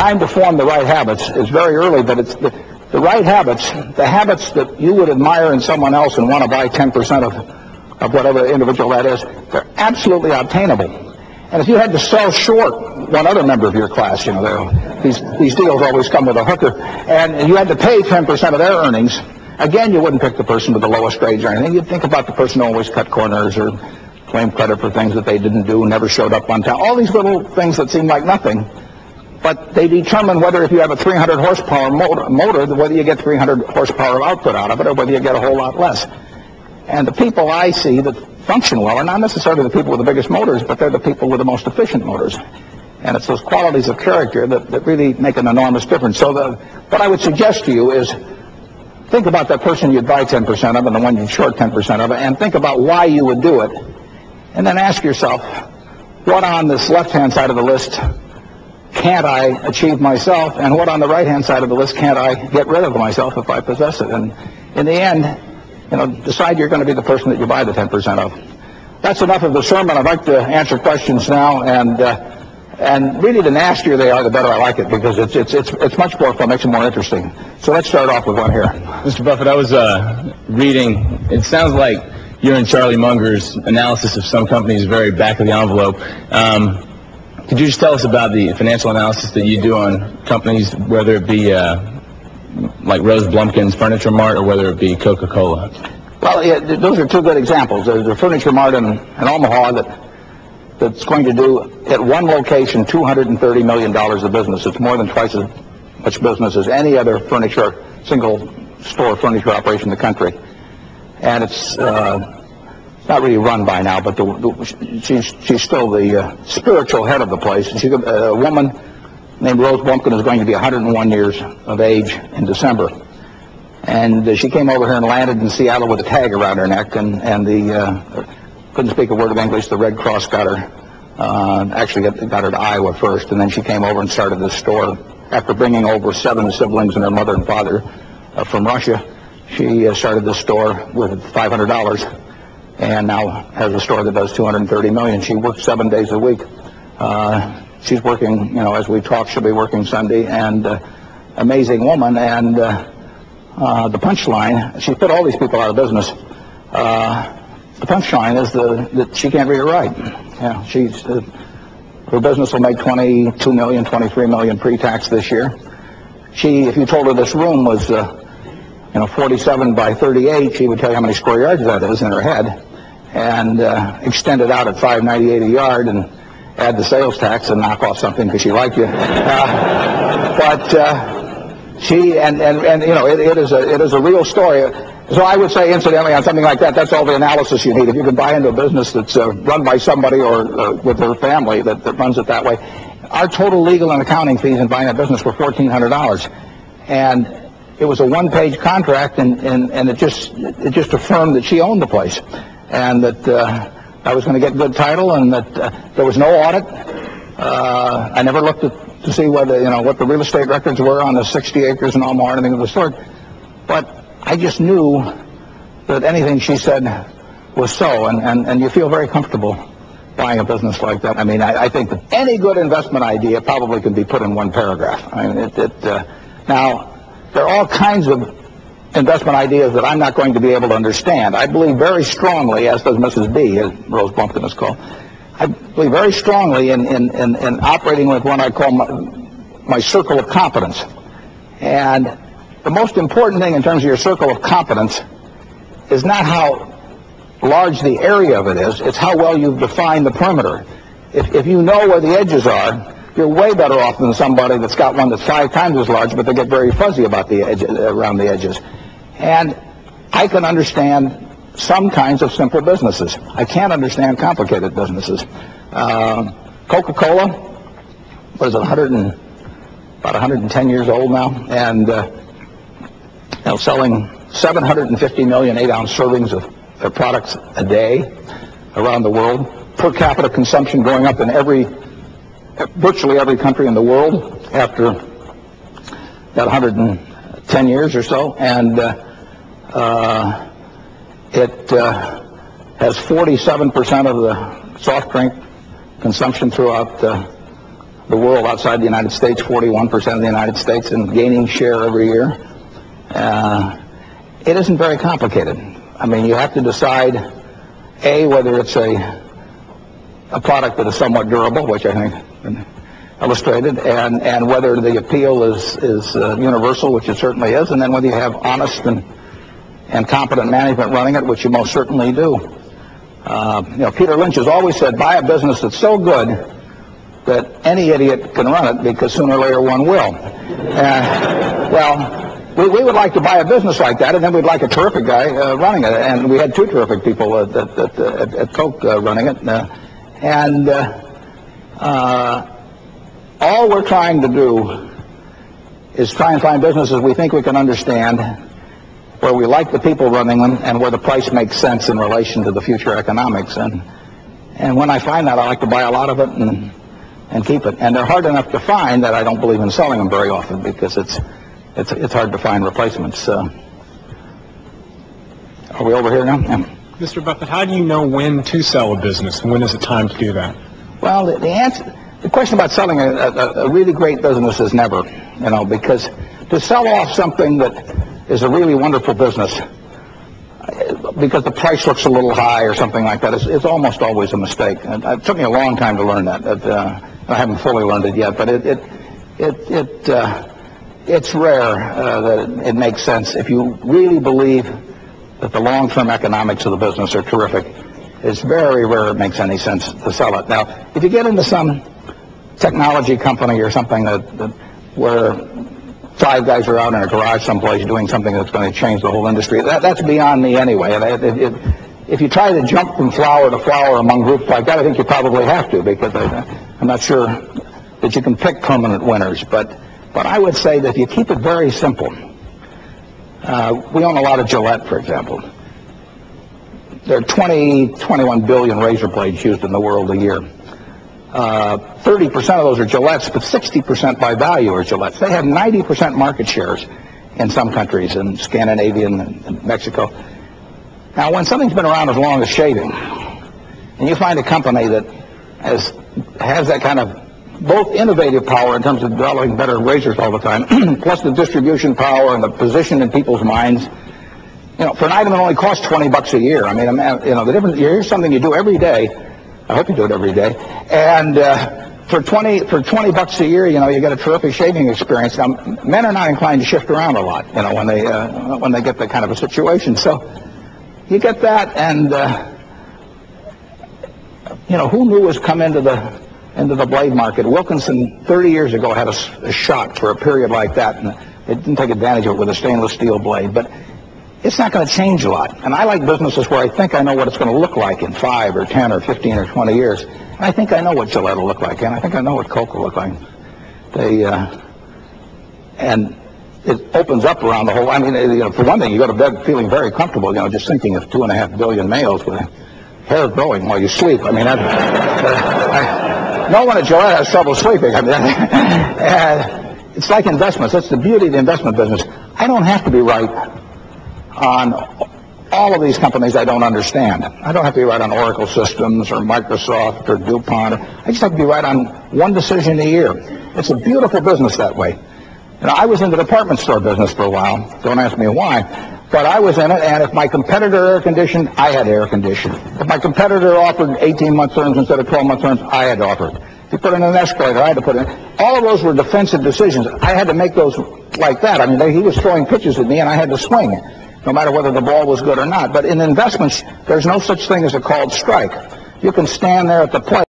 time to form the right habits is very early, but it's the right habits, the habits that you would admire in someone else and want to buy 10% of whatever individual that is, they're absolutely obtainable. And if you had to sell short one other member of your class, these deals always come with a hooker, and you had to pay 10% of their earnings, again, you wouldn't pick the person with the lowest grades or anything. You'd think about the person who always cut corners or claimed credit for things that they didn't do, never showed up on time. All these little things that seem like nothing, but they determine whether if you have a 300 horsepower motor, whether you get 300 horsepower of output out of it or whether you get a whole lot less. And the people I see that function well are not necessarily the people with the biggest motors, but they're the people with the most efficient motors. And it's those qualities of character that really make an enormous difference. So what I would suggest to you is think about that person you'd buy 10% of and the one you'd short 10% of, and think about why you would do it. And then ask yourself, what on this left-hand side of the list can't I achieve myself, and what on the right-hand side of the list can't I get rid of myself if I possess it? And in the end, decide you're going to be the person that you buy the 10% of. That's enough of the sermon. I'd like to answer questions now, and really the nastier they are, the better I like it, because it's much more fun, makes it more interesting. So let's start off with one here. Mr. Buffett, I was reading, it sounds like you're in Charlie Munger's analysis of some companies, very back of the envelope. Could you just tell us about the financial analysis that you do on companies, whether it be like Rose Blumkin's Furniture Mart or whether it be Coca-Cola? Well, yeah, those are two good examples. There's a Furniture Mart in Omaha that's going to do, at one location, $230 million of business. It's more than twice as much business as any other single-store furniture operation in the country. And it's not really run by now, but she's still the spiritual head of the place. And a woman named Rose Blumkin is going to be 101 years of age in December. And she came over here and landed in Seattle with a tag around her neck, and couldn't speak a word of English. The Red Cross got her, actually got her to Iowa first, and then she came over and started this store. After bringing over 7 siblings and her mother and father from Russia, she started this store with $500, and now has a store that does $230 million. She works 7 days a week. She's working, as we talk, she'll be working Sunday, and amazing woman. And the punchline, she put all these people out of business. The punchline is that she can't read or write. Her business will make $22 million, $23 million pre-tax this year. If you told her this room was 47 by 38, she would tell you how many square yards that is in her head, and extend it out at $5.98 a yard and add the sales tax and knock off something because she liked you. It is a real story. So I would say, incidentally, on something like that, that's all the analysis you need. If you can buy into a business that's run by somebody or with their family that runs it that way. Our total legal and accounting fees in buying that business were $1,400, and it was a one-page contract, and it just affirmed that she owned the place, and that I was going to get good title, and that there was no audit. I never looked to see whether what the real estate records were on the 60 acres in Omaha or anything of the sort, but I just knew that anything she said was so, and you feel very comfortable buying a business like that. I mean, I think that any good investment idea probably can be put in one paragraph. I mean, now, there are all kinds of investment ideas that I'm not going to be able to understand. I believe very strongly, as does Mrs. B, as Rose Blumkin is called, I believe very strongly in operating with what I call my circle of competence. And the most important thing in terms of your circle of competence is not how large the area of it is, it's how well you've defined the perimeter. If you know where the edges are, you're way better off than somebody that's got one that's 5 times as large, but they get very fuzzy about the edges, around the edges. And I can understand some kinds of simple businesses. I can't understand complicated businesses. Coca-Cola was about 110 years old now, and selling 750 million 8-ounce servings of their products a day around the world. Per capita consumption going up in virtually every country in the world after that 110 years or so, and it has 47% of the soft drink consumption throughout the world outside the United States, 41% of the United States, and gaining share every year. It isn't very complicated. I mean, you have to decide, A, whether it's a product that is somewhat durable, which I think illustrated, and whether the appeal is universal, which it certainly is, and then whether you have honest and competent management running it, which you most certainly do. Peter Lynch has always said, buy a business that's so good that any idiot can run it, because sooner or later one will. We would like to buy a business like that, and then we'd like a terrific guy running it. And we had two terrific people at Coke running it. All we're trying to do is try and find businesses we think we can understand, where we like the people running them, and where the price makes sense in relation to the future economics. And when I find that, I like to buy a lot of it and keep it. And they're hard enough to find that I don't believe in selling them very often, because it's hard to find replacements. Are we over here now? Yeah. Mr. Buffett, how do you know when to sell a business, and when is it time to do that? Well, the question about selling a really great business is never, because to sell off something that is a really wonderful business because the price looks a little high or something like that, it's almost always a mistake. And it took me a long time to learn that. I haven't fully learned it yet, but it's rare that it makes sense. If you really believe that the long-term economics of the business are terrific, it's very rare it makes any sense to sell it. Now, if you get into some technology company or something where five guys are out in a garage someplace doing something that's going to change the whole industry, that's beyond me anyway. If you try to jump from flower to flower among groups like that, I think you probably have to, because I'm not sure that you can pick permanent winners. But I would say that if you keep it very simple, we own a lot of Gillette, for example. There are 21 billion razor blades used in the world a year. 30% of those are Gillettes, but 60% by value are Gillettes. They have 90% market shares in some countries, in Scandinavia and Mexico. Now, when something's been around as long as shaving, and you find a company that has that kind of both innovative power in terms of developing better razors all the time, plus the distribution power and the position in people's minds, for an item that only costs $20 a year. I mean, the difference, here's something you do every day. I hope you do it every day. And for $20 a year, you get a terrific shaving experience. Now, men are not inclined to shift around a lot, when they get that kind of a situation. So you get that, and who knew was come into the blade market? Wilkinson 30 years ago had a shot for a period like that, and they didn't take advantage of it with a stainless steel blade. But it's not going to change a lot. And I like businesses where I think I know what it's going to look like in 5 or 10 or 15 or 20 years. And I think I know what Gillette will look like, and I think I know what Coke will look like. And it opens up around the whole. I mean, for one thing, you go to bed feeling very comfortable. Just thinking of 2.5 billion males with hair growing while you sleep. I mean, no one at Gillette has trouble sleeping. I mean, it's like investments. That's the beauty of the investment business. I don't have to be right on all of these companies I don't understand. I don't have to be right on Oracle Systems or Microsoft or DuPont. I just have to be right on one decision a year. It's a beautiful business that way. I was in the department store business for a while. Don't ask me why. But I was in it, and if my competitor air conditioned, I had air conditioned. If my competitor offered 18-month terms instead of 12-month terms, I had to offer it. If you put in an escalator, I had to put in. All of those were defensive decisions. I had to make those like that. I mean, he was throwing pitches at me, and I had to swing, no matter whether the ball was good or not. But in investments, there's no such thing as a called strike. You can stand there at the plate.